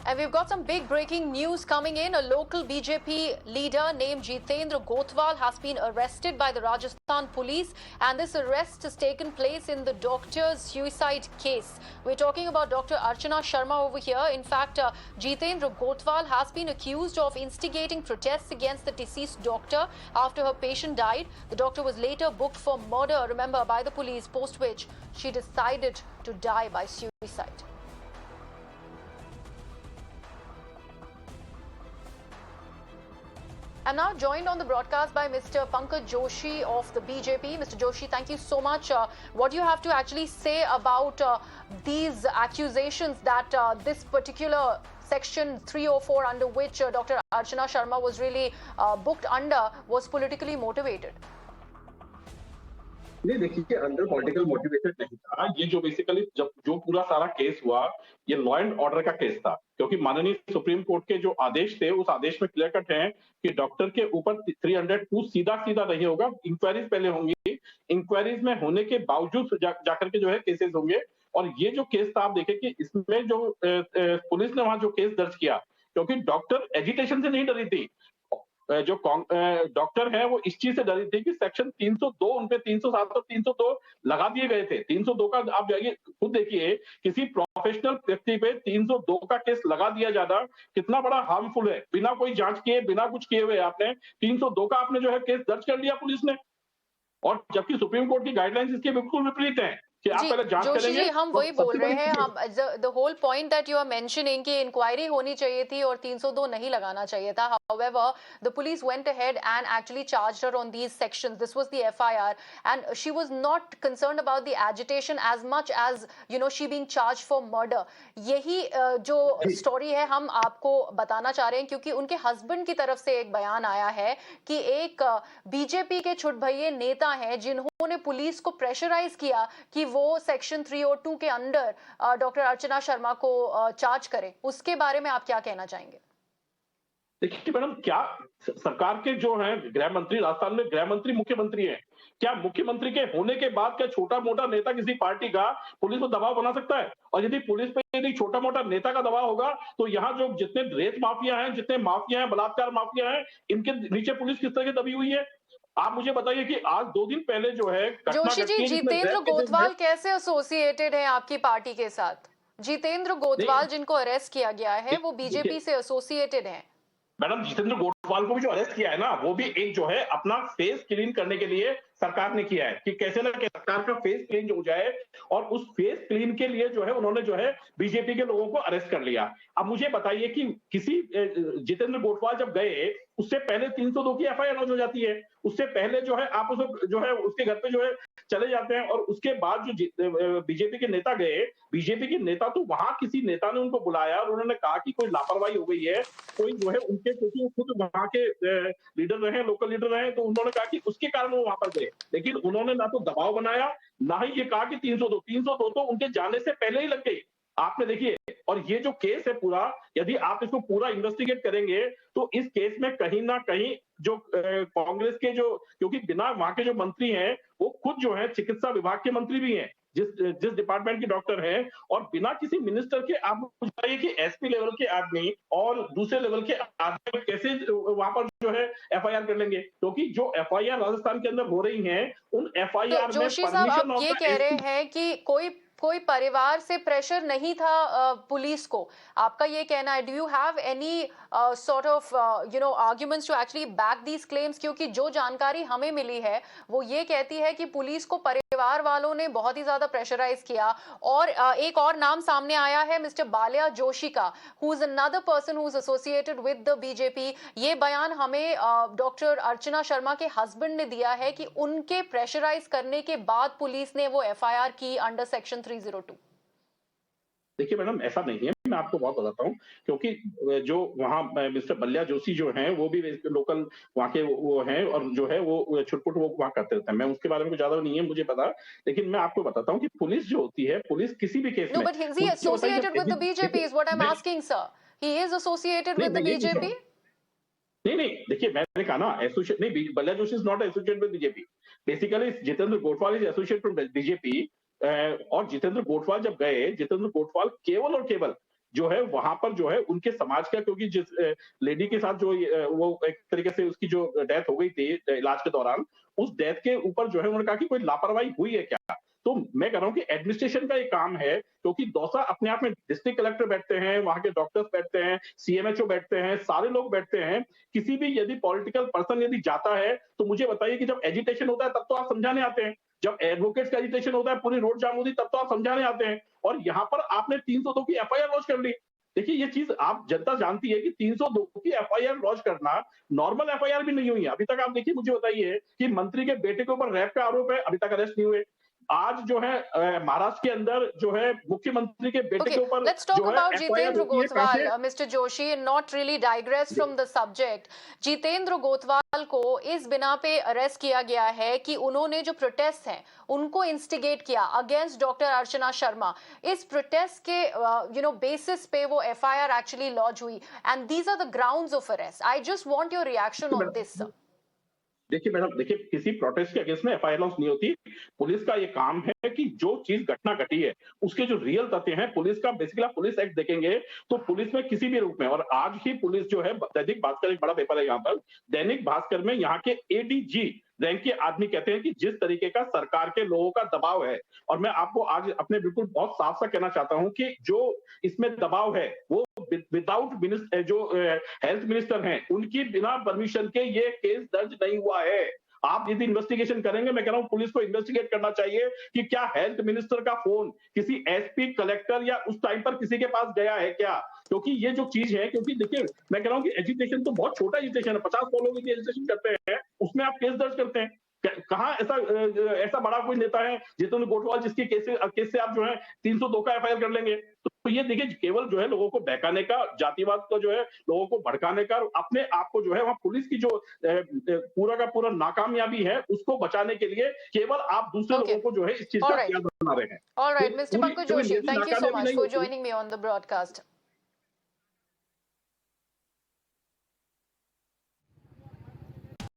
And we've got some big breaking news coming in. A local BJP leader named Jitendra Gotwal has been arrested by the Rajasthan police, and this arrest has taken place in the doctor's suicide case. We're talking about Dr. Archana Sharma over here. In fact, Jitendra Gotwal has been accused of instigating protests against the deceased doctor after her patient died. The doctor was later booked for murder, remember, by the police, post which she decided to die by suicide. I'm now joined on the broadcast by Mr. Pankaj Joshi of the BJP. Mr. Joshi, thank you so much. What do you have to actually say about these accusations that this particular Section 304 under which Dr. Archana Sharma was really booked under was politically motivated? नहीं देखिए under political motivated नहीं था ये जो basically जब जो पूरा सारा केस हुआ ये लॉ एंड ऑर्डर का केस था क्योंकि माननीय सुप्रीम कोर्ट के जो आदेश थे उस आदेश में क्लियर कट है कि डॉक्टर के ऊपर 302 सीधा सीधा नहीं होगा इंक्वायरीज पहले होंगी इंक्वायरीज में होने के बावजूद जाकर के जो है केसेस होंगे और ये जो केस था आप देखें कि इसमें जो पुलिस ने वहां जो केस दर्ज किया क्योंकि डॉक्टर एजिटेशन से नहीं डरी थी जो डॉक्टर है वो इस चीज से डरी थी कि सेक्शन 302 उनपे 307 और 302 लगा दिए गए थे 302 का आप जाइए खुद देखिए किसी प्रोफेशनल व्यक्ति पे 302 का केस लगा दिया जाता कितना बड़ा हार्मफुल है बिना कोई जांच किए बिना कुछ किए हुए आपने 302 का आपने जो है केस दर्ज कर लिया पुलिस ने और जबकि सुप्रीम कोर्ट की गाइडलाइंस इसके बिल्कुल विपरीत है जोशी जी हम वही बोल रहे हैं हम the whole point that you are mentioning कि इंक्वायरी होनी चाहिए थी और 302 नहीं लगाना चाहिए था however the police went ahead and actually charged her on these sections this was the FIR and she was not concerned about the agitation as much as you know she being charged for murder यही जो story है हम आपको बताना चाह रहे हैं क्योंकि उनके हस्बैंड की तरफ से एक बयान आया है कि एक बीजेपी के छुटभइये नेता हैं जिन्होंने पुलिस को प्रेशराइज किया कि वो सेक्शन 302 के अंडर डॉक्टर अर्चना शर्मा को चार्ज करें उसके बारे में आप क्या कहना चाहेंगे देखिए मैडम क्या सरकार के जो है गृह मंत्री राजस्थान में गृह मंत्री मुख्यमंत्री है क्या मुख्यमंत्री के होने के बाद क्या छोटा मोटा नेता किसी पार्टी का पुलिस पर दबाव बना सकता है और यदि पुलिस पे यदि छोटा मोटा नेता का दबाव होगा तो यहाँ जो जितने रेत माफिया हैं जितने माफिया हैं बलात्कार माफिया हैं इनके नीचे पुलिस किस तरह की दबी हुई है आप मुझे बताइए कि आज 2 दिन पहले जो है जोशी जी जितेंद्र गोथवाल कैसे एसोसिएटेड है आपकी पार्टी के साथ जितेंद्र गोथवाल जिनको अरेस्ट किया गया है वो बीजेपी से एसोसिएटेड है मैडम जितेंद्र गोटवाल को भी जो अरेस्ट किया है ना वो भी एक जो है अपना फेस क्लीन करने के लिए सरकार ने किया है कि कैसे ना कैसे सरकार का फेस क्लीन हो जाए और उस फेस क्लीन के लिए जो है उन्होंने जो है बीजेपी के लोगों को अरेस्ट कर लिया अब मुझे बताइए कि किसी जितेंद्र गोटवाल जब गए उससे पहले 302 की एफआईआर लॉन्च हो जाती है उससे पहले जो है आप उसको जो है उसके घर पे जो है चले जाते हैं और उसके बाद जो बीजेपी के नेता गए बीजेपी के नेता तो वहां किसी नेता ने उनको बुलाया और उन्होंने कहा कि कोई लापरवाही हो गई है कोई जो है उनके क्योंकि खुद वहां के लीडर रहे लोकल लीडर रहे तो उन्होंने कहा कि उसके कारण वो वहां पर गए लेकिन उन्होंने ना तो दबाव बनाया ना ही ये कहा कि 302 तो उनके जाने से पहले ही लग गई आपने देखिए और ये जो केस है पूरा यदि आप इसको पूरा इन्वेस्टिगेट करेंगे तो इस केस में कहीं ना कहीं जो कांग्रेस के जो क्योंकि बिना वहां के जो मंत्री हैं वो खुद जो है चिकित्सा विभाग के मंत्री भी हैं जिस डिपार्टमेंट के डॉक्टर हैं और बिना किसी मिनिस्टर के आप बताइए कि एसपी लेवल के आदमी और दूसरे लेवल के आदमी कैसे वहां पर जो है एफआईआर कर लेंगे क्योंकि जो एफआईआर राजस्थान के अंदर हो रही हैं उन एफआईआर में जोशी साहब आप ये कह रहे हैं कि कोई परिवार से प्रेशर नहीं था पुलिस को आपका ये कहना है do you have any sort of you know arguments to actually back these claims क्योंकि जो जानकारी हमें मिली है वो ये कहती है कि पुलिस को परिवार वालों ने बहुत ही ज्यादा प्रेशराइज किया और एक और नाम सामने आया है मिस्टर बाल्या जोशी का who is another person who is associated with the BJP ये बयान हमें डॉक्टर अर्चना शर्मा के हस्बैंड ने दिया है कि उनके प्रेशराइज करने के बाद पुलिस ने वो एफआईआर की अंडर सेक्शन 302 देखिए मैडम ऐसा नहीं है मैं आपको बहुत बताता हूँ क्योंकि जो वहाँ मिस्टर बल्ल्या जोशी जो हैं वो भी लोकल वहाँ के वो हैं और जो है वो छुटपुट वो वहाँ करते रहते हैं मैं उसके बारे में कुछ ज्यादा नहीं है मुझे पता लेकिन मैं आपको बताता हूँ कि पुलिस जो होती है पुलिस किसी भी केस में but he is associated with the BJP is what I am asking sir he is associated with the BJP नहीं देखिए मैंने कहा ना एसोसिएट नहीं Ballya Joshi is not associated with BJP basically Jitendra Gotwal is associated with BJP और जितेंद्र गोटवाल जब गए जितेंद्र गोटवाल केवल और केवल जो है वहां पर जो है उनके समाज का, क्योंकि जिस लेडी के साथ जो वो एक तरीके से उसकी जो डेथ हो गई थी इलाज के दौरान, उस डेथ के ऊपर जो है उन्होंने कहा कि कोई लापरवाही हुई है क्या? तो मैं कह रहा हूँ कि एडमिनिस्ट्रेशन का ये काम है, क्योंकि दौसा अपने आप में डिस्ट्रिक्ट कलेक्टर बैठते हैं, वहां के डॉक्टर्स बैठते हैं, सीएमएचओ बैठते हैं, सारे लोग बैठते हैं। किसी भी यदि पॉलिटिकल पर्सन यदि जाता है तो मुझे बताइए कि जब एजिटेशन होता है तब तो आप समझाने आते हैं, जब एडवोकेट्स का एजिटेशन होता है, पूरी रोड जाम होती है, तब तो आप समझाने आते हैं, और यहाँ पर आपने 302 की एफआईआर लॉन्च कर ली। देखिए ये चीज आप जनता जानती है कि 302 की एफआईआर लॉन्च करना नॉर्मल एफआईआर भी नहीं हुई है अभी तक। आप देखिए, मुझे बताइए कि मंत्री के बेटे के ऊपर रैप का आरोप है, अभी तक अरेस्ट नहीं हुए। आज जो है महाराष्ट्र के अंदर जो है मुख्यमंत्री के बेटे Okay, के ऊपर let's talk जो है about एफआईआर Jitendra होती है Gotwal, कैसे। Mr. Joshi, and not really digress from the subject. Jitendra Gothwal को इस बिना पे अरेस्ट किया गया है कि उन्होंने जो प्रोटेस्ट हैं उनको इंस्टिगेट किया अगेंस्ट डॉक्टर अर्चना शर्मा। इस प्रोटेस्ट के बेसिस पे वो एफआईआर एक्चुअली लॉन्च हुई, and these are the grounds of arrest. I just want your reaction on this. देखिए मैडम, देखिए किसी प्रोटेस्ट के अगेंस्ट में एफआईआर लॉन्च नहीं होती। पुलिस का ये काम है कि जो चीज घटना घटी है उसके जो रियल तथ्य हैं, पुलिस का बेसिकली आप पुलिस एक्ट देखेंगे तो पुलिस में किसी भी रूप में, और आज ही पुलिस जो है, दैनिक भास्कर एक बड़ा पेपर है यहाँ पर, दैनिक भास्कर में यहाँ के एडीजी रैंक के आदमी कहते हैं कि जिस तरीके का सरकार के लोगों का दबाव है, और मैं आपको आज अपने बिल्कुल बहुत साफ सा कहना चाहता हूं कि जो इसमें दबाव है वो विदाउट जो हेल्थ मिनिस्टर हैं उनकी बिना परमिशन के ये केस दर्ज नहीं हुआ है। आप यदि इन्वेस्टिगेशन करेंगे, मैं कह रहा हूं पुलिस को इन्वेस्टिगेट करना चाहिए कि क्या हेल्थ मिनिस्टर का फोन किसी एसपी, कलेक्टर या उस टाइम पर किसी के पास गया है क्या? क्योंकि ये जो चीज है, क्योंकि देखिए मैं कह रहा हूं कि एजुटेशन तो बहुत छोटा एजुटेशन है, 50 लोग यदि एजुटेशन करते हैं उसमें आप केस दर्ज करते हैं। कहाँ ऐसा ऐसा बड़ा कोई नेता है जितेंद्र गोठवाल जिसके केस से आप जो है 302 का एफआईआर कर लेंगे? तो ये देखिए केवल जो है लोगों को बहकाने का, जातिवाद का जो है लोगों को भड़काने का, अपने आप को जो है वहां पुलिस की जो पूरा का पूरा नाकामयाबी है उसको बचाने के लिए केवल आप दूसरे Okay. लोगों को जो है इस चीज All का right. हथियार बना रहे हैं। All तो right, Mr. पूरी Pankaj कोई Joshi, मेरी thank you so नाकामयाबी much नहीं for होती। joining me on the broadcast.